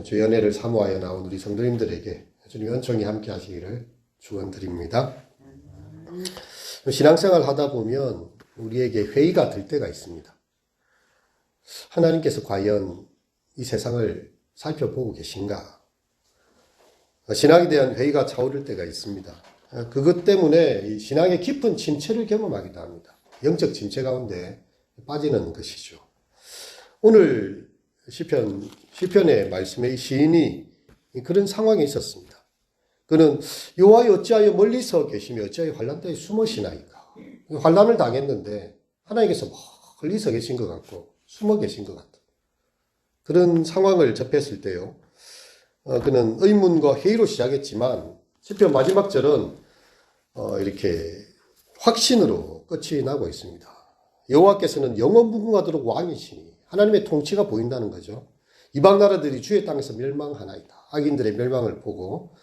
주의 은혜를 사모하여 나온 우리 성도님들에게 주님의 은총이 함께 하시기를 축원드립니다. 신앙생활 하다 보면 우리에게 회의가 들 때가 있습니다. 하나님께서 과연 이 세상을 살펴보고 계신가? 신앙에 대한 회의가 차오를 때가 있습니다. 그것 때문에 이 신앙의 깊은 침체를 경험하기도 합니다. 영적 침체 가운데 빠지는 것이죠. 오늘 시편의 말씀에 이 시인이 그런 상황에 있었습니다. 그는 여호와여 어찌하여 멀리서 계시며 어찌하여 환난때에 숨으시나이까. 환난을 당했는데 하나님께서 멀리서 계신 것 같고 숨어 계신 것 같다. 그런 상황을 접했을 때요. 그는 의문과 회의로 시작했지만 시편 마지막 절은 이렇게 확신으로 끝이 나고 있습니다. 여호와께서는 영원무궁하도록 왕이시니 하나님의 통치가 보인다는 거죠. 이방 나라들이 주의 땅에서 멸망하나이다. 악인들의 멸망을 보고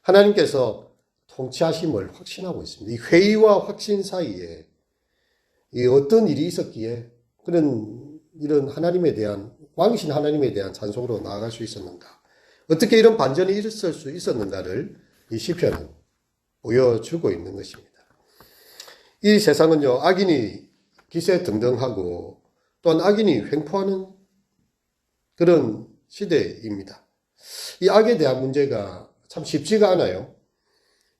하나님께서 통치하심을 확신하고 있습니다. 이 회의와 확신 사이에 어떤 일이 있었기에 이런 하나님에 대한 왕이신 하나님에 대한 찬송으로 나아갈 수 있었는가? 어떻게 이런 반전이 있을 수 있었는가를 이 시편은 보여주고 있는 것입니다. 이 세상은요, 악인이 기세등등하고 또한 악인이 횡포하는 그런 시대입니다. 이 악에 대한 문제가 참 쉽지가 않아요.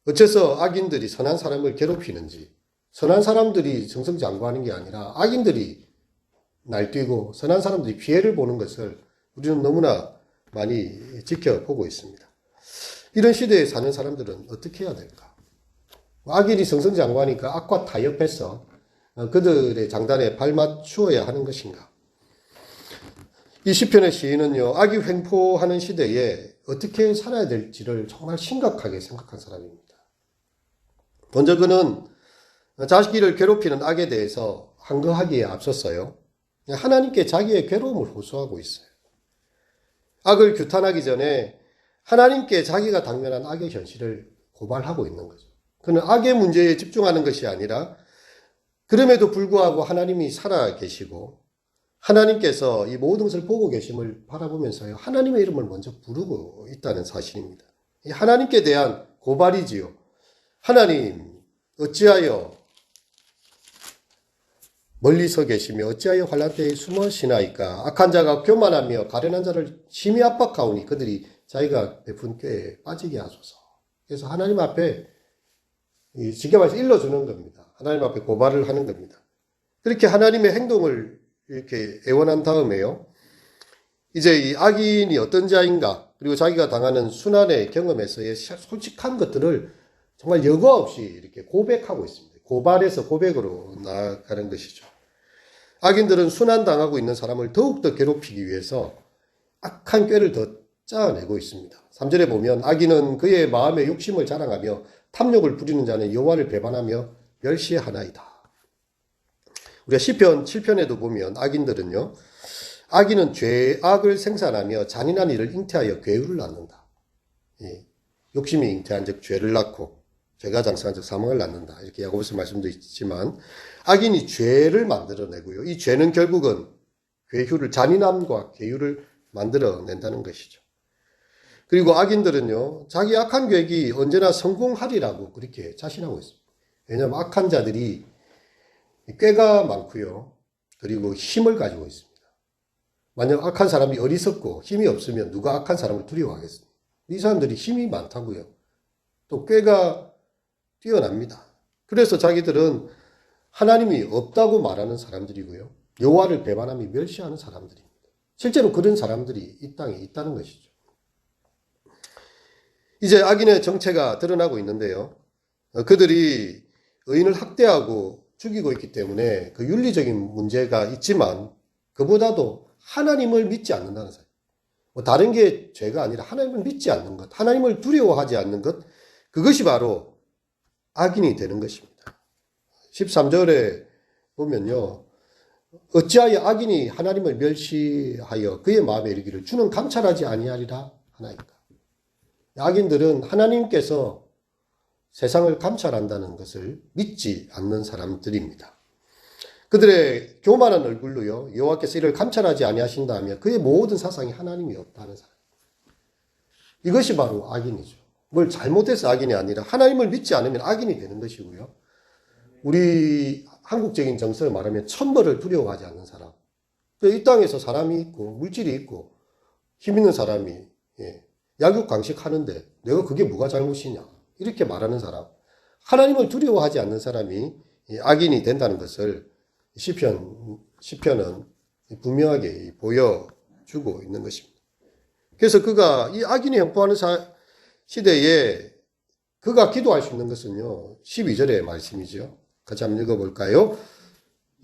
어째서 악인들이 선한 사람을 괴롭히는지, 선한 사람들이 승승장구하는 게 아니라 악인들이 날뛰고 선한 사람들이 피해를 보는 것을 우리는 너무나 많이 지켜보고 있습니다. 이런 시대에 사는 사람들은 어떻게 해야 될까? 악인이 승승장구하니까 악과 타협해서 그들의 장단에 발맞추어야 하는 것인가? 이 시편의 시인은요, 악이 횡포하는 시대에 어떻게 살아야 될지를 정말 심각하게 생각한 사람입니다. 먼저 그는 자기를 괴롭히는 악에 대해서 항거하기에 앞섰어요. 하나님께 자기의 괴로움을 호소하고 있어요. 악을 규탄하기 전에 하나님께 자기가 당면한 악의 현실을 고발하고 있는 거죠. 그는 악의 문제에 집중하는 것이 아니라 그럼에도 불구하고 하나님이 살아 계시고 하나님께서 이 모든 것을 보고 계심을 바라보면서요, 하나님의 이름을 먼저 부르고 있다는 사실입니다. 이 하나님께 대한 고발이지요. 하나님, 어찌하여 멀리서 계시며 어찌하여 환난 때에 숨으시나이까. 악한 자가 교만하며 가련한 자를 심히 압박하오니 그들이 자기가 베푼 꾀에 빠지게 하소서. 그래서 하나님 앞에 쉽게 말해서 일러주는 겁니다. 하나님 앞에 고발을 하는 겁니다. 그렇게 하나님의 행동을 이렇게 애원한 다음에요, 이제 이 악인이 어떤 자인가, 그리고 자기가 당하는 순환의 경험에서의 솔직한 것들을 정말 여과 없이 이렇게 고백하고 있습니다. 고발해서 고백으로 나아가는 것이죠. 악인들은 순환당하고 있는 사람을 더욱더 괴롭히기 위해서 악한 꾀를 더 짜내고 있습니다. 3절에 보면 악인은 그의 마음의 욕심을 자랑하며 탐욕을 부리는 자는 여호와를 배반하며 멸시하나이다. 우리가 시편 7편에도 보면 악인들은요, 악인은 죄악을 생산하며 잔인한 일을 잉태하여 괴유를 낳는다. 욕심이 잉태한 즉 죄를 낳고 죄가 장성한 즉 사망을 낳는다. 이렇게 야고보서 말씀도 있지만 악인이 죄를 만들어내고요. 이 죄는 결국은 잔인함과 괴유를 만들어낸다는 것이죠. 그리고 악인들은요, 자기 악한 계획이 언제나 성공하리라고 그렇게 자신하고 있습니다. 왜냐하면 악한 자들이 꾀가 많고요. 그리고 힘을 가지고 있습니다. 만약 악한 사람이 어리석고 힘이 없으면 누가 악한 사람을 두려워하겠습니까? 이 사람들이 힘이 많다고요. 또 꾀가 뛰어납니다. 그래서 자기들은 하나님이 없다고 말하는 사람들이고요. 여호와를 배반하며 멸시하는 사람들입니다. 실제로 그런 사람들이 이 땅에 있다는 것이죠. 이제 악인의 정체가 드러나고 있는데요. 그들이 의인을 학대하고 죽이고 있기 때문에 그 윤리적인 문제가 있지만 그보다도 하나님을 믿지 않는다는 사실. 다른 게 죄가 아니라 하나님을 믿지 않는 것, 하나님을 두려워하지 않는 것, 그것이 바로 악인이 되는 것입니다. 13절에 보면요, 어찌하여 악인이 하나님을 멸시하여 그의 마음에 이르기를 주는 감찰하지 아니하리라 하나이까. 악인들은 하나님께서 세상을 감찰한다는 것을 믿지 않는 사람들입니다. 그들의 교만한 얼굴로요, 여호와께서 이를 감찰하지 아니하신다면 그의 모든 사상이 하나님이 없다는 사람. 이것이 바로 악인이죠. 뭘 잘못해서 악인이 아니라 하나님을 믿지 않으면 악인이 되는 것이고요. 우리 한국적인 정서를 말하면 천벌을 두려워하지 않는 사람. 이 땅에서 사람이 있고 물질이 있고 힘 있는 사람이 약육강식하는데 내가 그게 뭐가 잘못이냐 이렇게 말하는 사람, 하나님을 두려워하지 않는 사람이 악인이 된다는 것을 시편은 분명하게 보여주고 있는 것입니다. 그래서 그가 이 악인이 형통하는 시대에 그가 기도할 수 있는 것은요, 12절의 말씀이죠. 같이 한번 읽어볼까요?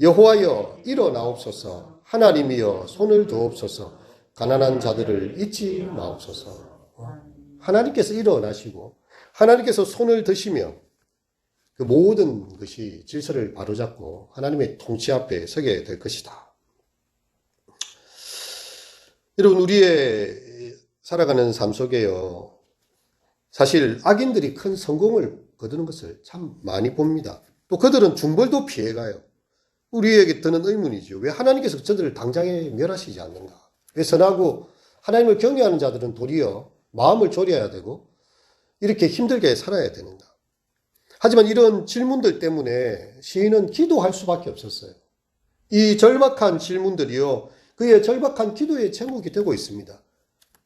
여호와여 일어나옵소서, 하나님이여 손을 두옵소서, 가난한 자들을 잊지 마옵소서. 하나님께서 일어나시고 하나님께서 손을 드시며 그 모든 것이 질서를 바로잡고 하나님의 통치 앞에 서게 될 것이다. 여러분, 우리의 살아가는 삶 속에요, 사실 악인들이 큰 성공을 거두는 것을 참 많이 봅니다. 또 그들은 중벌도 피해가요. 우리에게 드는 의문이죠. 왜 하나님께서 저들을 당장에 멸하시지 않는가? 왜 선하고 하나님을 경외하는 자들은 도리어 마음을 졸여야 되고 이렇게 힘들게 살아야 되는가? 하지만 이런 질문들 때문에 시인은 기도할 수밖에 없었어요. 이 절박한 질문들이요, 그의 절박한 기도의 제목이 되고 있습니다.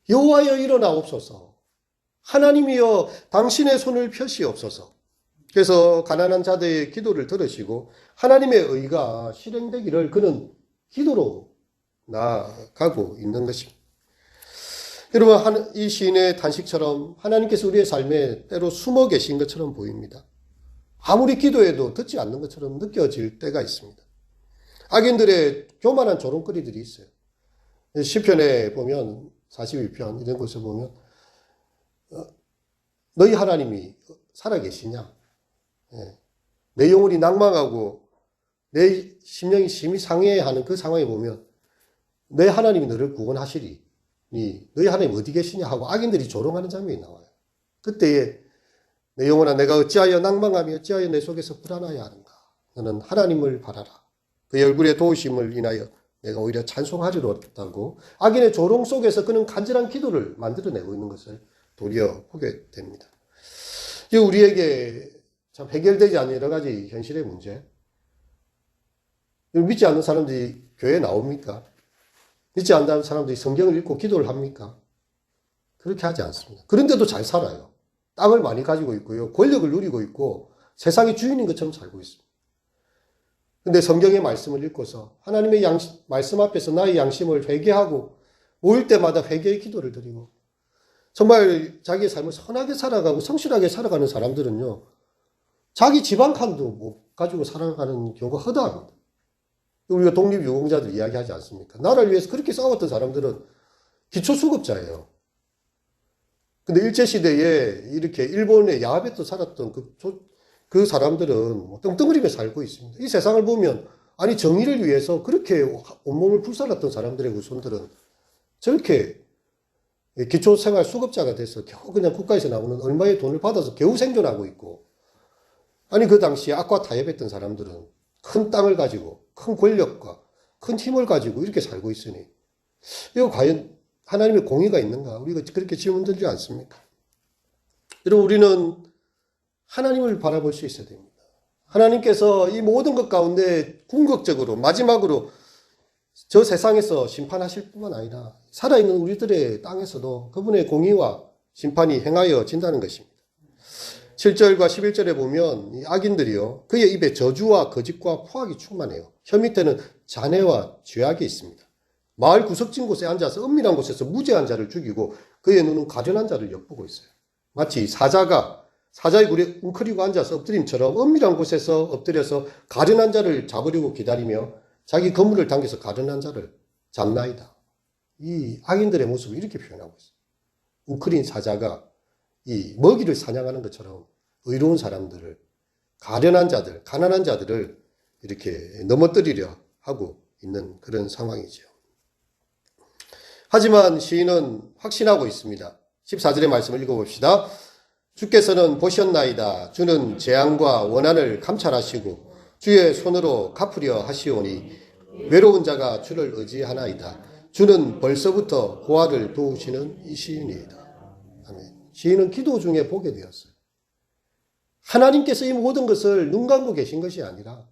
여호와여 일어나옵소서, 하나님이여 당신의 손을 펴시옵소서. 그래서 가난한 자들의 기도를 들으시고 하나님의 의가 실행되기를 그는 기도로 나아가고 있는 것입니다. 여러분, 이 시인의 탄식처럼 하나님께서 우리의 삶에 때로 숨어 계신 것처럼 보입니다. 아무리 기도해도 듣지 않는 것처럼 느껴질 때가 있습니다. 악인들의 교만한 조롱거리들이 있어요. 시편에 보면 42편 이런 곳에 보면 너희 하나님이 살아계시냐? 내 영혼이 낭망하고 내 심령이 심히 상해하는 그 상황에 보면 내 하나님이 너를 구원하시리, 너희 하나님 어디 계시냐 하고 악인들이 조롱하는 장면이 나와요. 그때에 내 영혼아 내가 어찌하여 낭망하며 어찌하여 내 속에서 불안하여 하는가? 너는 하나님을 바라라. 그의 얼굴의 도우심을 인하여 내가 오히려 찬송하리로다고 악인의 조롱 속에서 그는 간절한 기도를 만들어내고 있는 것을 도리어 보게 됩니다. 우리에게 참 해결되지 않는 여러 가지 현실의 문제. 믿지 않는 사람들이 교회에 나옵니까? 믿지 않는 사람들이 성경을 읽고 기도를 합니까? 그렇게 하지 않습니다. 그런데도 잘 살아요. 땅을 많이 가지고 있고요, 권력을 누리고 있고 세상의 주인인 것처럼 살고 있습니다. 근데 성경의 말씀을 읽고서 하나님의 말씀 앞에서 나의 양심을 회개하고 모일 때마다 회개의 기도를 드리고 정말 자기의 삶을 선하게 살아가고 성실하게 살아가는 사람들은요, 자기 집안 칸도 못 가지고 살아가는 경우가 허다합니다. 우리가 독립유공자들 이야기하지 않습니까? 나라를 위해서 그렇게 싸웠던 사람들은 기초수급자예요. 근데 일제시대에 이렇게 일본의 야합에서 살았던 그 사람들은 떵떵거리며 살고 있습니다. 이 세상을 보면, 아니, 정의를 위해서 그렇게 온몸을 불살랐던 사람들의 후손들은 저렇게 기초생활 수급자가 돼서 겨우 그냥 국가에서 나오는 얼마의 돈을 받아서 겨우 생존하고 있고, 아니, 그 당시에 악과 타협했던 사람들은 큰 땅을 가지고 큰 권력과 큰 힘을 가지고 이렇게 살고 있으니 이거 과연 하나님의 공의가 있는가? 우리가 그렇게 질문 들지 않습니까? 여러분, 우리는 하나님을 바라볼 수 있어야 됩니다. 하나님께서 이 모든 것 가운데 궁극적으로 마지막으로 저 세상에서 심판하실 뿐만 아니라 살아있는 우리들의 땅에서도 그분의 공의와 심판이 행하여진다는 것입니다. 7절과 11절에 보면 이 악인들이요, 그의 입에 저주와 거짓과 포악이 충만해요. 혀 밑에는 잔해와 죄악이 있습니다. 마을 구석진 곳에 앉아서 은밀한 곳에서 무죄한 자를 죽이고 그의 눈은 가련한 자를 엿보고 있어요. 마치 사자의 굴에 웅크리고 앉아서 엎드림처럼 은밀한 곳에서 엎드려서 가련한 자를 잡으려고 기다리며 자기 거물을 당겨서 가련한 자를 잡나이다. 이 악인들의 모습을 이렇게 표현하고 있어요. 웅크린 사자가 이 먹이를 사냥하는 것처럼 의로운 사람들을, 가련한 자들, 가난한 자들을 이렇게 넘어뜨리려 하고 있는 그런 상황이죠. 하지만 시인은 확신하고 있습니다. 14절의 말씀을 읽어봅시다. 주께서는 보셨나이다. 주는 재앙과 원한을 감찰하시고 주의 손으로 갚으려 하시오니 외로운 자가 주를 의지하나이다. 주는 벌써부터 고아를 도우시는 이시인이다. 아멘. 시인은 기도 중에 보게 되었어요. 하나님께서 이 모든 것을 눈 감고 계신 것이 아니라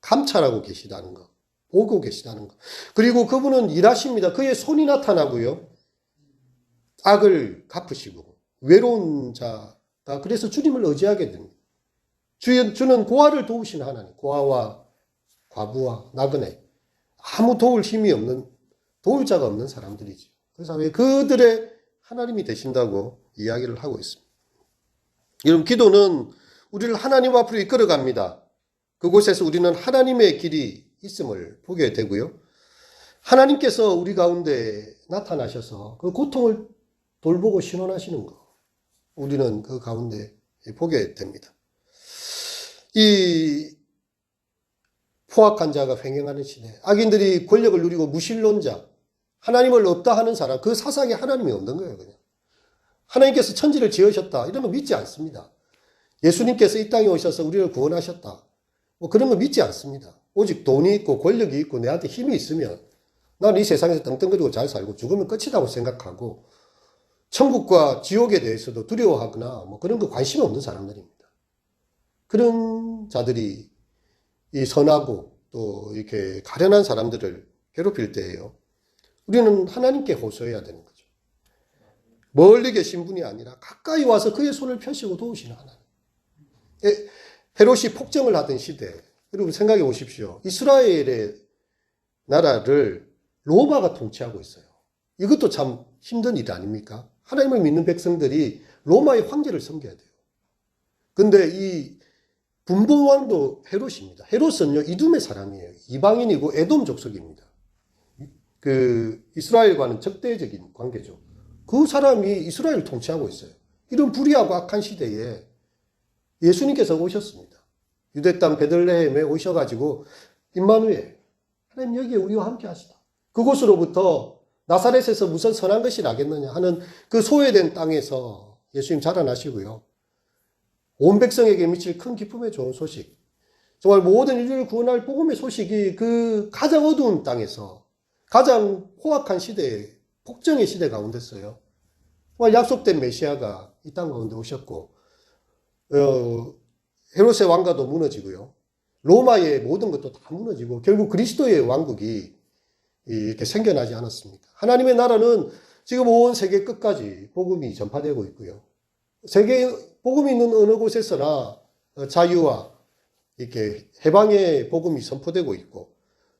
감찰하고 계시다는 것, 보고 계시다는 것. 그리고 그분은 일하십니다. 그의 손이 나타나고요. 악을 갚으시고 외로운 자가 그래서 주님을 의지하게 됩니다. 주는 고아를 도우시는 하나님, 고아와 과부와 나그네, 아무 도울 힘이 없는, 도울 자가 없는 사람들이죠. 그래서 그들의 하나님이 되신다고 이야기를 하고 있습니다. 여러분, 기도는 우리를 하나님 앞으로 이끌어갑니다. 그곳에서 우리는 하나님의 길이 있음을 보게 되고요. 하나님께서 우리 가운데 나타나셔서 그 고통을 돌보고 신원하시는 것, 우리는 그 가운데 보게 됩니다. 이 포악한 자가 횡행하는 시대, 악인들이 권력을 누리고 무신론자, 하나님을 없다 하는 사람, 그 사상에 하나님이 없는 거예요. 그냥 하나님께서 천지를 지으셨다 이런 거 믿지 않습니다. 예수님께서 이 땅에 오셔서 우리를 구원하셨다, 뭐 그런 거 믿지 않습니다. 오직 돈이 있고 권력이 있고 내한테 힘이 있으면 나는 이 세상에서 떵떵거리고 잘 살고 죽으면 끝이라고 생각하고 천국과 지옥에 대해서도 두려워하거나 뭐 그런 거 관심이 없는 사람들입니다. 그런 자들이 이 선하고 또 이렇게 가련한 사람들을 괴롭힐 때예요. 우리는 하나님께 호소해야 되는 거죠. 멀리 계신 분이 아니라 가까이 와서 그의 손을 펴시고 도우시는 하나님. 헤롯이 폭정을 하던 시대, 여러분 생각해 보십시오. 이스라엘의 나라를 로마가 통치하고 있어요. 이것도 참 힘든 일 아닙니까? 하나님을 믿는 백성들이 로마의 황제를 섬겨야 돼요. 근데 이 분봉왕도 헤롯입니다. 헤롯은요, 이둠의 사람이에요. 이방인이고 에돔 족속입니다. 그 이스라엘과는 적대적인 관계죠. 그 사람이 이스라엘을 통치하고 있어요. 이런 불의하고 악한 시대에 예수님께서 오셨습니다. 유대 땅 베들레헴에 오셔가지고 임마누엘, 하나님 여기에 우리와 함께 하시다. 그곳으로부터 나사렛에서 무슨 선한 것이 나겠느냐 하는 그 소외된 땅에서 예수님 자라나시고요. 온 백성에게 미칠 큰 기쁨의 좋은 소식, 정말 모든 인류를 구원할 복음의 소식이 그 가장 어두운 땅에서 가장 포악한 시대에, 폭정의 시대 가운데서요, 정말 약속된 메시아가 이 땅 가운데 오셨고, 헤롯의 왕가도 무너지고요, 로마의 모든 것도 다 무너지고 결국 그리스도의 왕국이 이렇게 생겨나지 않았습니까? 하나님의 나라는 지금 온 세계 끝까지 복음이 전파되고 있고요. 세계 복음이 있는 어느 곳에서나 자유와 이렇게 해방의 복음이 선포되고 있고,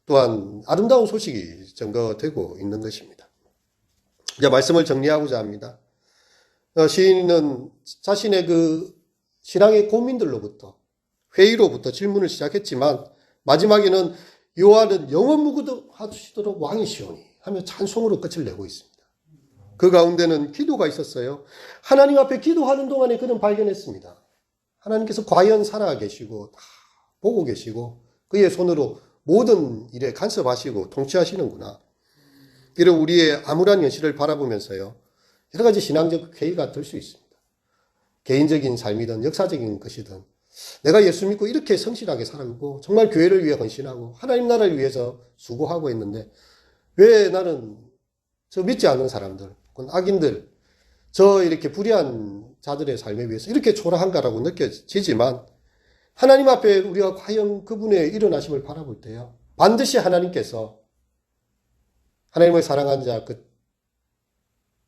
또한 아름다운 소식이 전거되고 있는 것입니다. 이제 말씀을 정리하고자 합니다. 시인은 자신의 그 신앙의 고민들로부터, 회의로부터 질문을 시작했지만 마지막에는 여호와는 영원 무궁하시도록 왕이시오니 하며 찬송으로 끝을 내고 있습니다. 그 가운데는 기도가 있었어요. 하나님 앞에 기도하는 동안에 그는 발견했습니다. 하나님께서 과연 살아계시고 다 보고 계시고 그의 손으로 모든 일에 간섭하시고 통치하시는구나. 이런 우리의 암울한 현실을 바라보면서요, 여러 가지 신앙적 회의가 들 수 있습니다. 개인적인 삶이든 역사적인 것이든 내가 예수 믿고 이렇게 성실하게 살고 정말 교회를 위해 헌신하고 하나님 나라를 위해서 수고하고 했는데 왜 나는 저 믿지 않는 사람들, 악인들, 저 이렇게 불의한 자들의 삶에 위해서 이렇게 초라한가라고 느껴지지만, 하나님 앞에 우리가 과연 그분의 일어나심을 바라볼 때요, 반드시 하나님께서 하나님을 사랑한 자, 그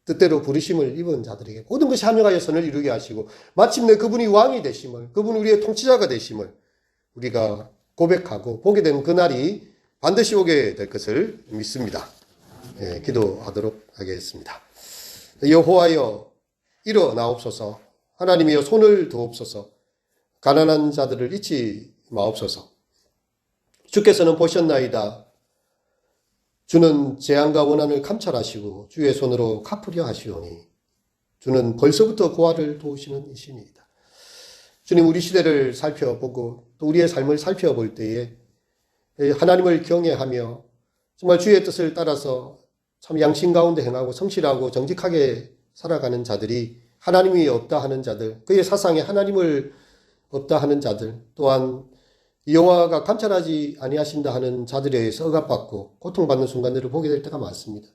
뜻대로 부르심을 입은 자들에게 모든 것이 합력하여 선을 이루게 하시고 마침내 그분이 왕이 되심을, 그분이 우리의 통치자가 되심을 우리가 고백하고 보게 되는 그날이 반드시 오게 될 것을 믿습니다. 예, 기도하도록 하겠습니다. 여호와여 일어나옵소서. 하나님이여 손을 드옵소서. 가난한 자들을 잊지 마옵소서. 주께서는 보셨나이다. 주는 재앙과 원한을 감찰하시고 주의 손으로 갚으려 하시오니 주는 벌써부터 고아를 도우시는 이신이다. 주님, 우리 시대를 살펴보고 또 우리의 삶을 살펴볼 때에 하나님을 경외하며 정말 주의 뜻을 따라서 참 양심 가운데 행하고 성실하고 정직하게 살아가는 자들이 하나님이 없다 하는 자들, 그의 사상에 하나님을 없다 하는 자들, 또한 여호와가 감찰하지 아니하신다 하는 자들에 의해서 억압받고 고통받는 순간들을 보게 될 때가 많습니다.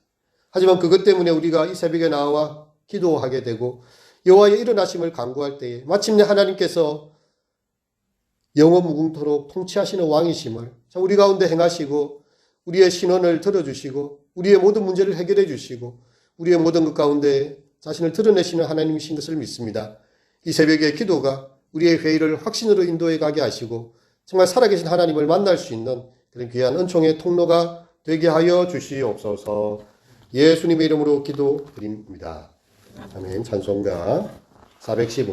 하지만 그것 때문에 우리가 이 새벽에 나와 기도하게 되고 여호와의 일어나심을 간구할 때에 마침내 하나님께서 영원 무궁토록 통치하시는 왕이심을 우리 가운데 행하시고 우리의 신원을 들어주시고 우리의 모든 문제를 해결해 주시고 우리의 모든 것 가운데 자신을 드러내시는 하나님이신 것을 믿습니다. 이 새벽의 기도가 우리의 회의를 확신으로 인도해 가게 하시고 정말 살아계신 하나님을 만날 수 있는 그런 귀한 은총의 통로가 되게 하여 주시옵소서. 예수님의 이름으로 기도드립니다. 아멘. 찬송가 415